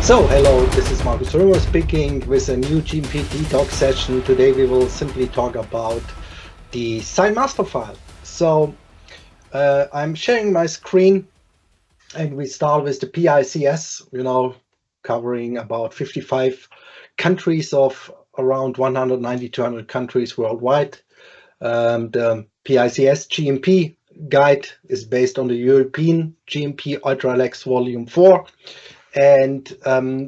So, hello, this is Markus Römer speaking with a new GMP Detox session. Today we will simply talk about the site master file. So, I'm sharing my screen and we start with the PICS, covering about 55 countries of around 190, 200 countries worldwide. The PICS GMP guide is based on the European GMP Ultralex Volume 4. And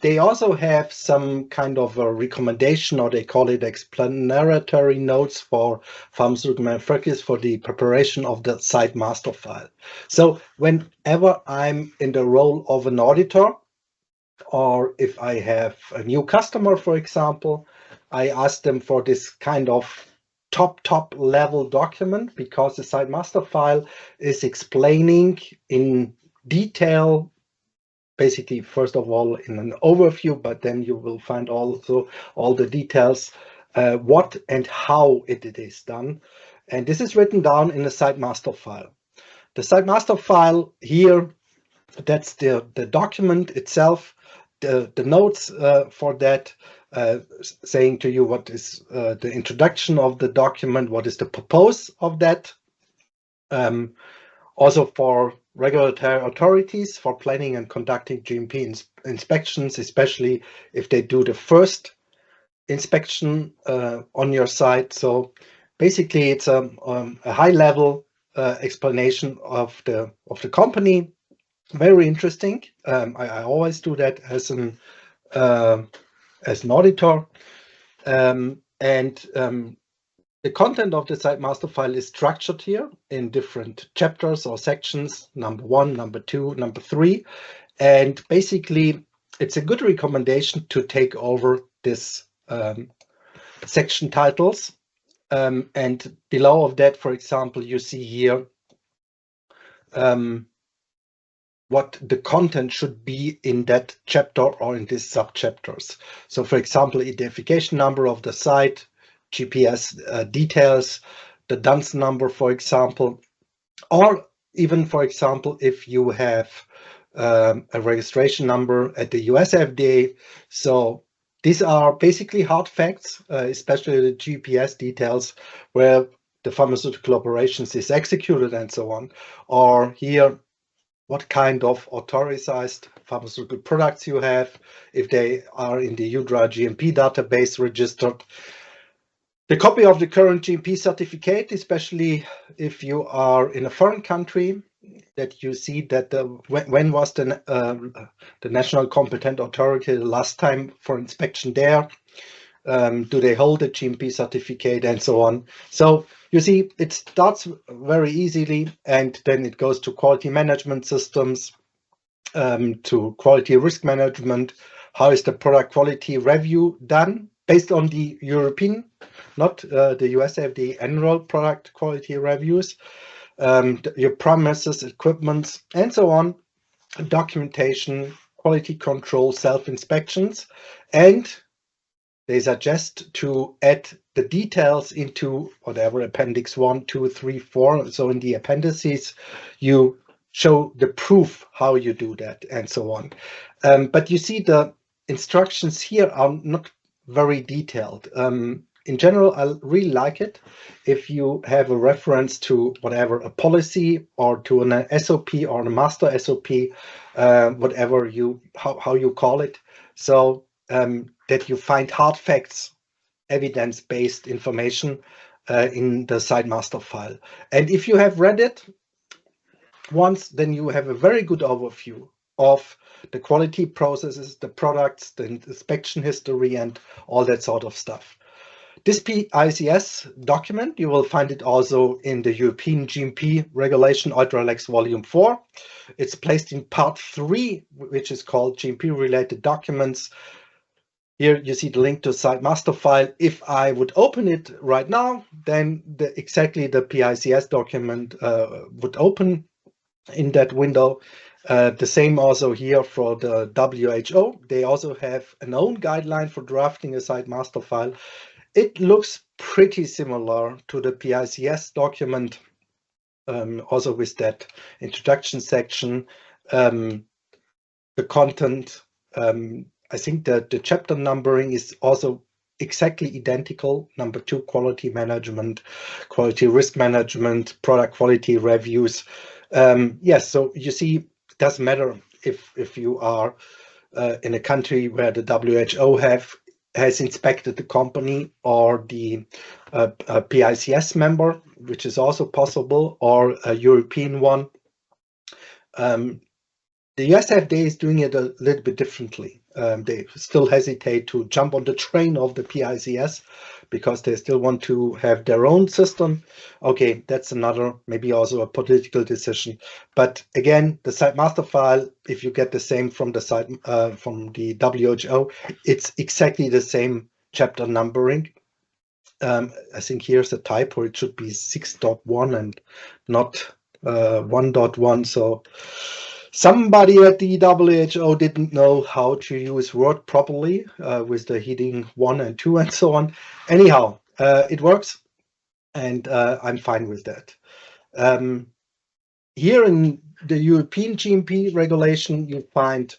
they also have some kind of a recommendation, or they call it explanatory notes for pharmaceutical manufacturers for the preparation of the site master file. So whenever I'm in the role of an auditor, or if I have a new customer, for example, I ask them for this kind of top level document, because the site master file is explaining in detail, basically, first of all, in an overview, but then you will find also all the details, what and how it is done. And this is written down in the site master file. The site master file here, that's the document itself, the notes for that, saying to you what is the introduction of the document, what is the purpose of that. Also for regulatory authorities for planning and conducting GMP inspections, especially if they do the first inspection on your site. So basically, it's a high-level explanation of the company. Very interesting. I always do that as an auditor, the content of the site master file is structured here in different chapters or sections, number 1, number 2, number 3. And basically, it's a good recommendation to take over this section titles. And below of that, for example, you see here what the content should be in that chapter or in these sub-chapters. So, for example, identification number of the site, GPS details, the DUNS number, for example, or even, for example, if you have a registration number at the US FDA. So these are basically hard facts, especially the GPS details where the pharmaceutical operations is executed and so on. Or here, what kind of authorized pharmaceutical products you have, if they are in the UDRA GMP database registered. The copy of the current GMP certificate, especially if you are in a foreign country, that you see that when was the national competent authority the last time for inspection there? Do they hold a GMP certificate and so on? So you see, it starts very easily, and then it goes to quality management systems, to quality risk management. How is the product quality review done based on the European, not the US FDA annual product quality reviews, your premises, equipment, and so on, documentation, quality control, self-inspections, and they suggest to add the details into whatever appendix 1, 2, 3, 4. So in the appendices, you show the proof how you do that and so on. But you see the instructions here are not very detailed. In general, I really like it if you have a reference to whatever, a policy or to an SOP or a master SOP, whatever how you call it. So that you find hard facts, evidence-based information in the site master file. And if you have read it once, then you have a very good overview of the quality processes, the products, the inspection history, and all that sort of stuff. This PICS document, you will find it also in the European GMP Regulation Ultralex Volume 4. It's placed in part 3, which is called GMP Related Documents. Here you see the link to site master file. If I would open it right now, then exactly the PICS document would open in that window. The same also here for the WHO. They also have an own guideline for drafting a site master file. It looks pretty similar to the PICS document, also with that introduction section. The content I think that the chapter numbering is also exactly identical. Number 2, quality management, quality risk management, product quality reviews. Yes, so you see, it doesn't matter if you are in a country where the WHO has inspected the company, or the PICS member, which is also possible, or a European one. The US FDA is doing it a little bit differently. They still hesitate to jump on the train of the PICS because they still want to have their own system. Okay, that's another, maybe also a political decision. But again, the site master file, if you get the same from the site from the WHO, it's exactly the same chapter numbering. I think here's a typo. It should be 6.1 and not 1.1. So somebody at the WHO didn't know how to use Word properly with the heading 1 and 2 and so on. Anyhow, it works, and I'm fine with that. Here in the European GMP regulation, you find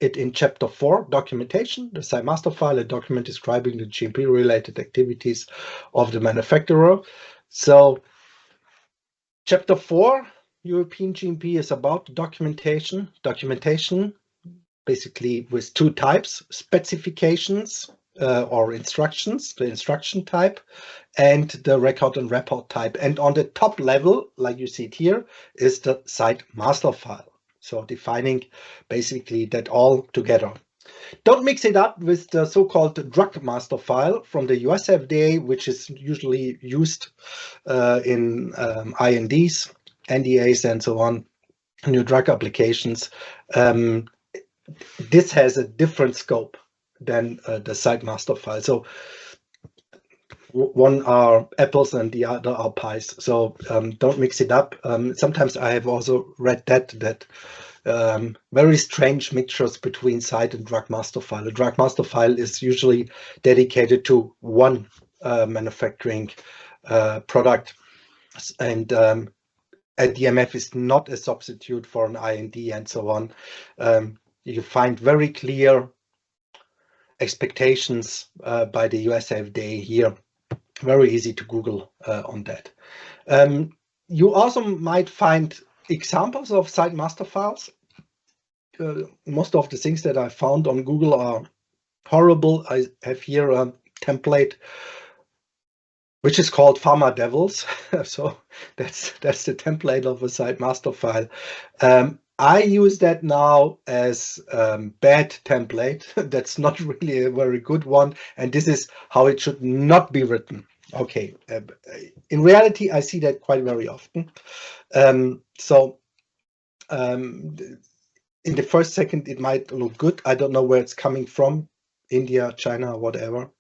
it in chapter 4, documentation, the site master file, a document describing the GMP related activities of the manufacturer. So chapter 4, European GMP, is about documentation. Documentation basically with 2 types: specifications or instructions, the instruction type, and the record and report type. And on the top level, like you see it here, is the site master file. So defining basically that all together. Don't mix it up with the so-called drug master file from the US FDA, which is usually used in INDs, NDAs, and so on, new drug applications. This has a different scope than the site master file. So one are apples and the other are pies. So don't mix it up. Sometimes I have also read that very strange mixtures between site and drug master file. A drug master file is usually dedicated to one manufacturing product, and a DMF is not a substitute for an IND and so on. You find very clear expectations by the US FDA here. Very easy to Google on that. You also might find examples of site master files. Most of the things that I found on Google are horrible. I have here a template which is called Pharma Devils. So that's the template of a site master file. I use that now as bad template. That's not really a very good one, and this is how it should not be written. Okay, in reality, I see that quite very often. In the first second, it might look good. I don't know where it's coming from, India, China, whatever.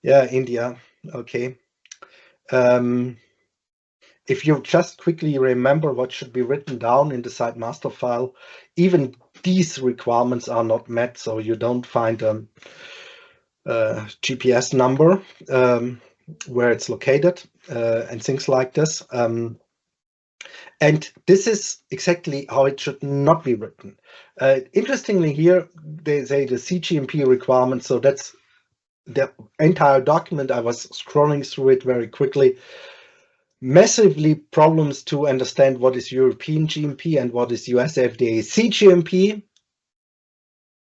Yeah, India. Okay. If you just quickly remember what should be written down in the site master file, even these requirements are not met, so you don't find a GPS number where it's located and things like this. And this is exactly how it should not be written. Interestingly, here they say the CGMP requirements, so that's the entire document. I was scrolling through it very quickly. Massively problems to understand what is European GMP and what is US FDA CGMP.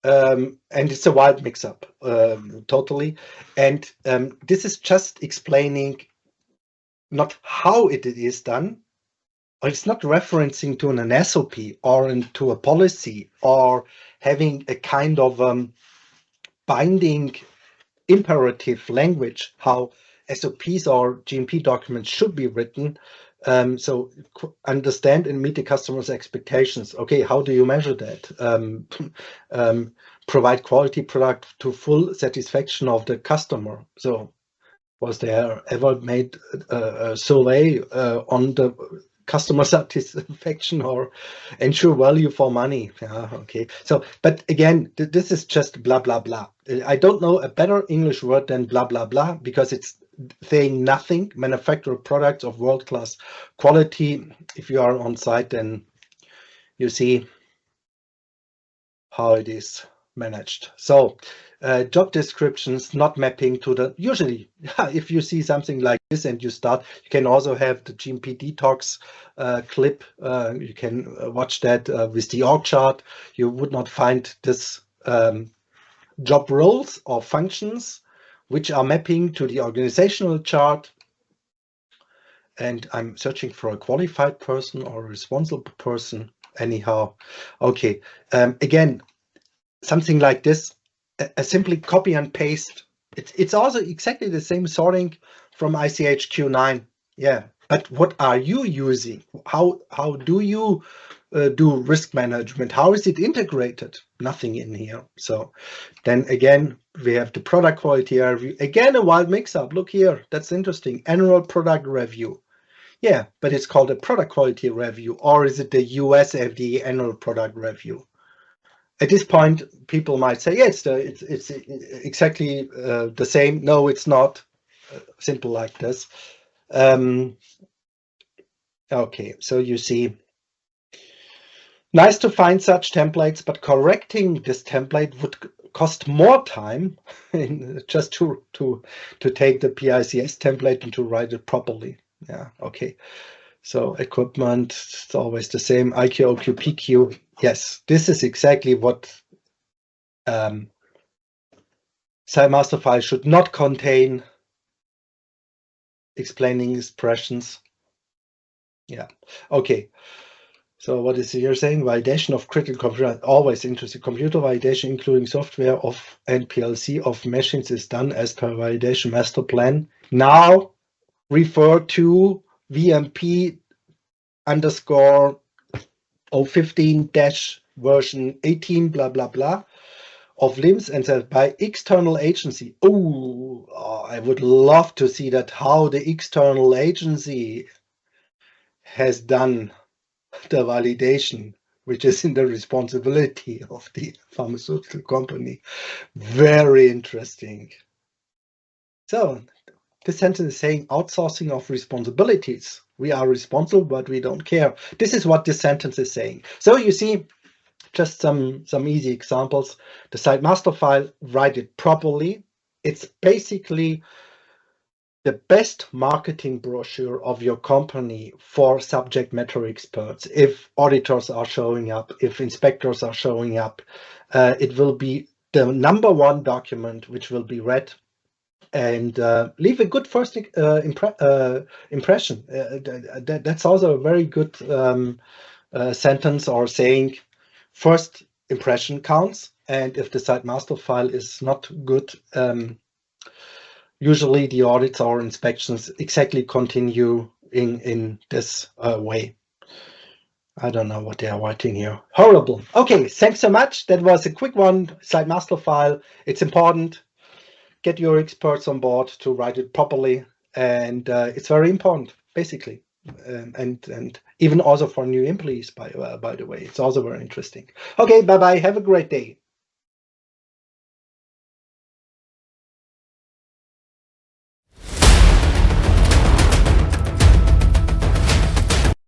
And it's a wild mix-up, totally. And this is just explaining not how it is done, or it's not referencing to an SOP or into a policy or having a kind of binding imperative language, how SOPs or GMP documents should be written. So understand and meet the customer's expectations. Okay, how do you measure that? Provide quality product to full satisfaction of the customer. So was there ever made a survey on the customer satisfaction or ensure value for money? Yeah, okay. So, but again, this is just blah, blah, blah. I don't know a better English word than blah, blah, blah, because it's saying nothing. Manufacture products of world-class quality. If you are on site, then you see how it is managed. So job descriptions not mapping to the, usually if you see something like this and you start, you can also have the GMP Detox clip. You can watch that with the org chart. You would not find this job roles or functions which are mapping to the organizational chart. And I'm searching for a qualified person or a responsible person anyhow. Okay, again, something like this, simply copy and paste. It's also exactly the same sorting from ICHQ9. Yeah, but what are you using? How do you do risk management? How is it integrated? Nothing in here. So then again, we have the product quality review. Again, a wild mix-up. Look here, that's interesting. Annual product review. Yeah, but it's called a product quality review, or is it the US FDA annual product review? At this point, people might say, yeah, it's exactly the same. No, it's not simple like this. Okay, so you see, nice to find such templates, but correcting this template would cost more time just to take the PICS template and to write it properly. Yeah, okay. So equipment, it's always the same. IQ, OQ, PQ. Yes, this is exactly what Site master file should not contain explaining expressions. Yeah, okay. So what is here saying? Validation of critical computer, always interesting. Computer validation, including software of and PLC of machines, is done as per validation master plan. Now refer to VMP underscore 015 dash version 18 blah blah blah of LIMS and said by external agency. Oh, I would love to see that, how the external agency has done the validation, which is in the responsibility of the pharmaceutical company. Very interesting. So this sentence is saying outsourcing of responsibilities. We are responsible, but we don't care. This is what this sentence is saying. So you see, just some easy examples. The site master file, write it properly. It's basically the best marketing brochure of your company for subject matter experts. If auditors are showing up, if inspectors are showing up, it will be the #1 document which will be read and leave a good first impression. That's also a very good sentence or saying. First impression counts, and if the site master file is not good, usually the audits or inspections exactly continue in this way. I don't know what they are writing here. Horrible. Okay, thanks so much. That was a quick one. Site master file. It's important. Get your experts on board to write it properly, and it's very important, basically. And even also for new employees, by the way, it's also very interesting. Okay, bye bye. Have a great day.